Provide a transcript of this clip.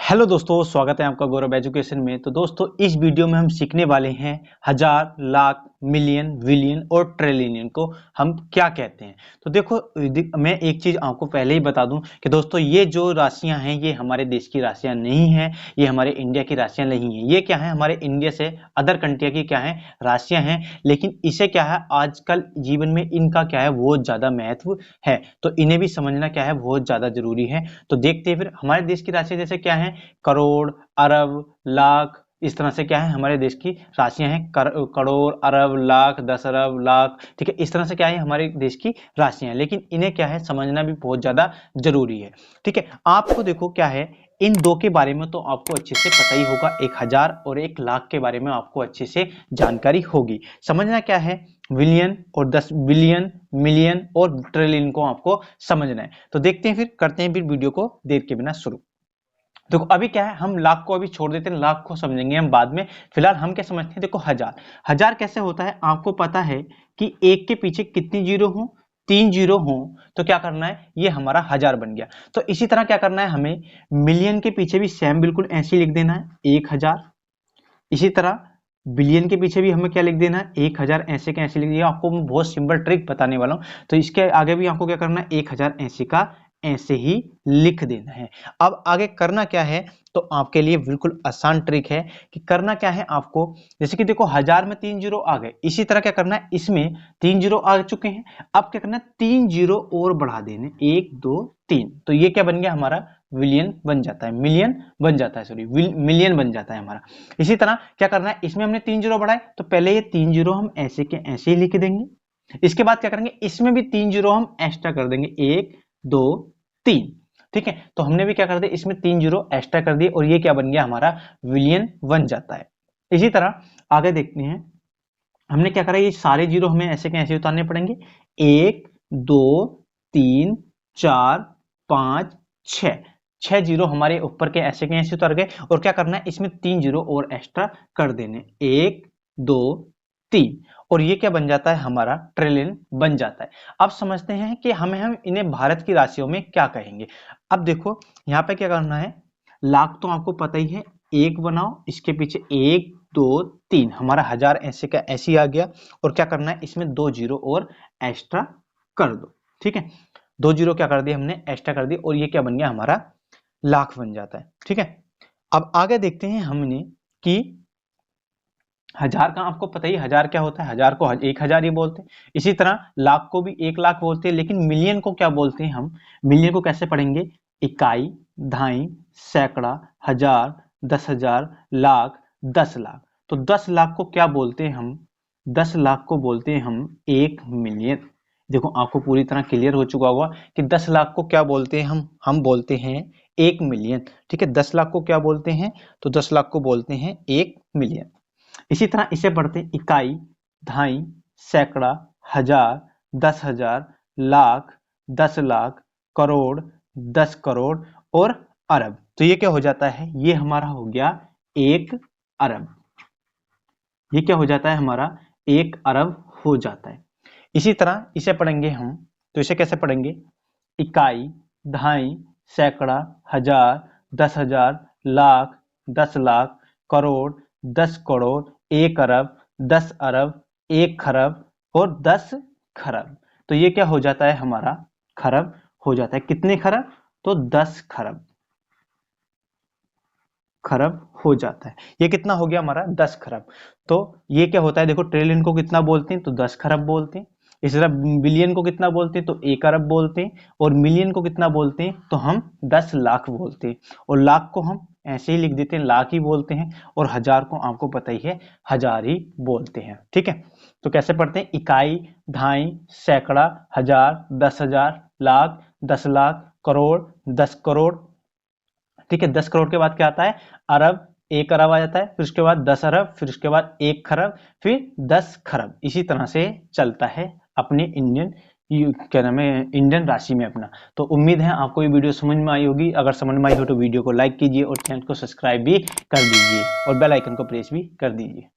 Hello दोस्तों, स्वागत है आपका गौरव एजुकेशन में। तो दोस्तों, इस वीडियो में हम सीखने वाले हैं हजार, लाख, मिलियन, बिलियन और ट्रिलियन को हम क्या कहते हैं। तो देखो, मैं एक चीज आपको पहले ही बता दूं कि दोस्तों, ये जो राशियां हैं ये हमारे देश की राशियां नहीं है, ये हमारे इंडिया की राशियां नहीं है। ये क्या है, हमारे इंडिया से अदर कंट्री की क्या है, राशियां हैं। लेकिन इसे क्या है, आजकल जीवन में इनका क्या है, बहुत ज्यादा महत्व है। तो इन्हें भी समझना क्या है, बहुत ज्यादा जरूरी है। तो देखते हैं फिर हमारे देश की राशियां जैसे क्या है, करोड़, अरब, लाख। इस तरह से क्या है, हमारे देश की राशियां हैं करोड़, अरब, लाख, 10 अरब, लाख। ठीक है, इस तरह से क्या है, हमारे देश की राशियां हैं। लेकिन इन्हें क्या है, समझना भी बहुत ज्यादा जरूरी है। ठीक है, आपको देखो क्या है, इन दो के बारे में तो आपको अच्छे से पता ही होगा, 1000 और 1 लाख के बारे में आपको अच्छे से जानकारी होगी। समझना क्या है, बिलियन और 10 बिलियन, मिलियन और ट्रिलियन को आपको समझना है। तो देखते हैं, फिर करते हैं फिर वीडियो को देर के बिना शुरू। देखो अभी क्या है, हम लाख को अभी छोड़ देते हैं, लाख को समझेंगे हम बाद में। फिलहाल हम क्या समझते हैं, देखो हजार। हजार कैसे होता है, आपको पता है कि एक के पीछे कितनी जीरो हो, 3 जीरो हो। तो क्या करना है, ये हमारा हजार बन गया। तो इसी तरह क्या करना है हमें, मिलियन के पीछे भी सेम बिल्कुल ऐसे लिख देना है, 1000। इसी तरह बिलियन के पीछे भी हमें क्या लिख देना है, 1000 ऐसे का ऐसे लिख दिया। आपको मैं बहुत सिंपल ट्रिक बताने वाला हूं। तो इसके आगे भी आपको क्या करना है, 1000 ऐसे का ऐसे ही लिख देना है। अब आगे करना क्या है, तो आपके लिए बिल्कुल आसान ट्रिक है कि करना क्या है आपको। जैसे कि देखो, हजार में 3 जीरो आ गए, इसी तरह क्या करना है, इसमें 3 जीरो आ चुके हैं। अब क्या करना है, 3 जीरो और बढ़ा देने, 1 2 3। तो ये क्या बन गया हमारा, विलियन बन जाता है, मिलियन बन जाता है, सॉरी मिलियन बन जाता है हमारा। इसी तरह क्या करना है, इसमें हमने 3 जीरो बढ़ाए, तो पहले ये 3 जीरो हम ऐसे के ऐसे ही लिख देंगे। इसके बाद क्या करेंगे, इसमें भी 3 जीरो हम एक्स्ट्रा कर देंगे, 1 2 3। ठीक है, तो हमने भी क्या कर दिया, इसमें 3 जीरो एक्स्ट्रा कर दिए और ये क्या बन गया हमारा, विलियन बन जाता है। इसी तरह आगे देखते हैं, हमने क्या करा, ये सारे जीरो हमें ऐसे के ऐसे उतारने पड़ेंगे, 1 2 3 4 5 6। 6 जीरो हमारे ऊपर के ऐसे उतर गए। और क्या करना है, इसमें 3 जीरो और एक्स्ट्रा कर देने, 1 2 3। और ये क्या बन जाता है, हमारा ट्रिलियन बन जाता है। अब समझते हैं कि हम इन्हें भारत की राशियों में क्या कहेंगे। अब देखो, यहाँ पे क्या करना है, लाख तो आपको पता ही है, एक बनाओ, इसके पीछे 1 2 3, हमारा हजार ऐसे का ऐसे ही आ गया। और क्या करना है, इसमें 2 जीरो और एक्स्ट्रा कर दो। ठीक है, 2 जीरो क्या कर दिया हमने, एक्स्ट्रा कर दिया, और ये क्या बन गया हमारा, लाख बन जाता है। ठीक है, अब आगे देखते हैं हमने कि हजार का आपको पता ही, हजार क्या होता है, हजार को 1000 ही बोलते हैं। इसी तरह लाख को भी 1 लाख बोलते हैं। लेकिन मिलियन को क्या बोलते हैं हम, मिलियन को कैसे पढ़ेंगे, इकाई, दहाई, सैकड़ा, हजार, 10,000, लाख, 10 लाख। तो 10 लाख को क्या बोलते हैं हम, 10 लाख को बोलते हैं हम 1 मिलियन। देखो आपको पूरी तरह क्लियर हो चुका होगा कि 10 लाख को क्या बोलते हैं हम बोलते हैं 1 मिलियन। ठीक है, 10 लाख को क्या बोलते हैं, तो 10 लाख को बोलते हैं 1 मिलियन। इसी तरह इसे पढ़ते हैं, इकाई, दहाई, सैकड़ा, हजार, 10,000, लाख, 10 लाख, करोड़, 10 करोड़ और अरब। तो ये क्या हो जाता है, ये हमारा हो गया 1 अरब। ये क्या हो जाता है हमारा, 1 अरब हो जाता है। इसी तरह इसे पढ़ेंगे हम, तो इसे कैसे पढ़ेंगे, इकाई, दहाई, सैकड़ा, हजार, 10,000, लाख, 10 लाख, करोड़, 10 करोड़, 1 अरब, 10 अरब, 1 खरब और 10 खरब। तो ये क्या हो जाता है हमारा, खरब हो जाता है। कितने खरब, तो 10 खरब, खरब हो जाता है। ये कितना हो गया हमारा, 10 खरब। तो ये क्या होता है, देखो ट्रिलियन को कितना बोलते हैं, तो 10 खरब बोलते हैं। इस तरह बिलियन को कितना बोलते हैं, तो 1 अरब बोलते हैं। और मिलियन को कितना बोलते हैं, तो हम 10 लाख बोलते हैं। और लाख को हम ऐसे ही लिख देते हैं, लाख ही बोलते हैं। और हजार को आपको पता ही है, हजार ही बोलते हैं। ठीक है, तो कैसे पढ़ते हैं, इकाई, दहाई, सैकड़ा, हजार, 10,000, लाख, 10 लाख, करोड़, 10 करोड़। ठीक है, 10 करोड़ के बाद क्या आता है, अरब, 1 अरब आ जाता है। फिर उसके बाद 10 अरब, फिर उसके बाद 1 खरब, फिर 10 खरब। इसी तरह से चलता है अपने इंडियन, क्या नाम है, इंडियन राशि में अपना। तो उम्मीद है आपको ये वीडियो समझ में आई होगी। अगर समझ में आई हो तो वीडियो को लाइक कीजिए और चैनल को सब्सक्राइब भी कर दीजिए और बेल आइकन को प्रेस भी कर दीजिए।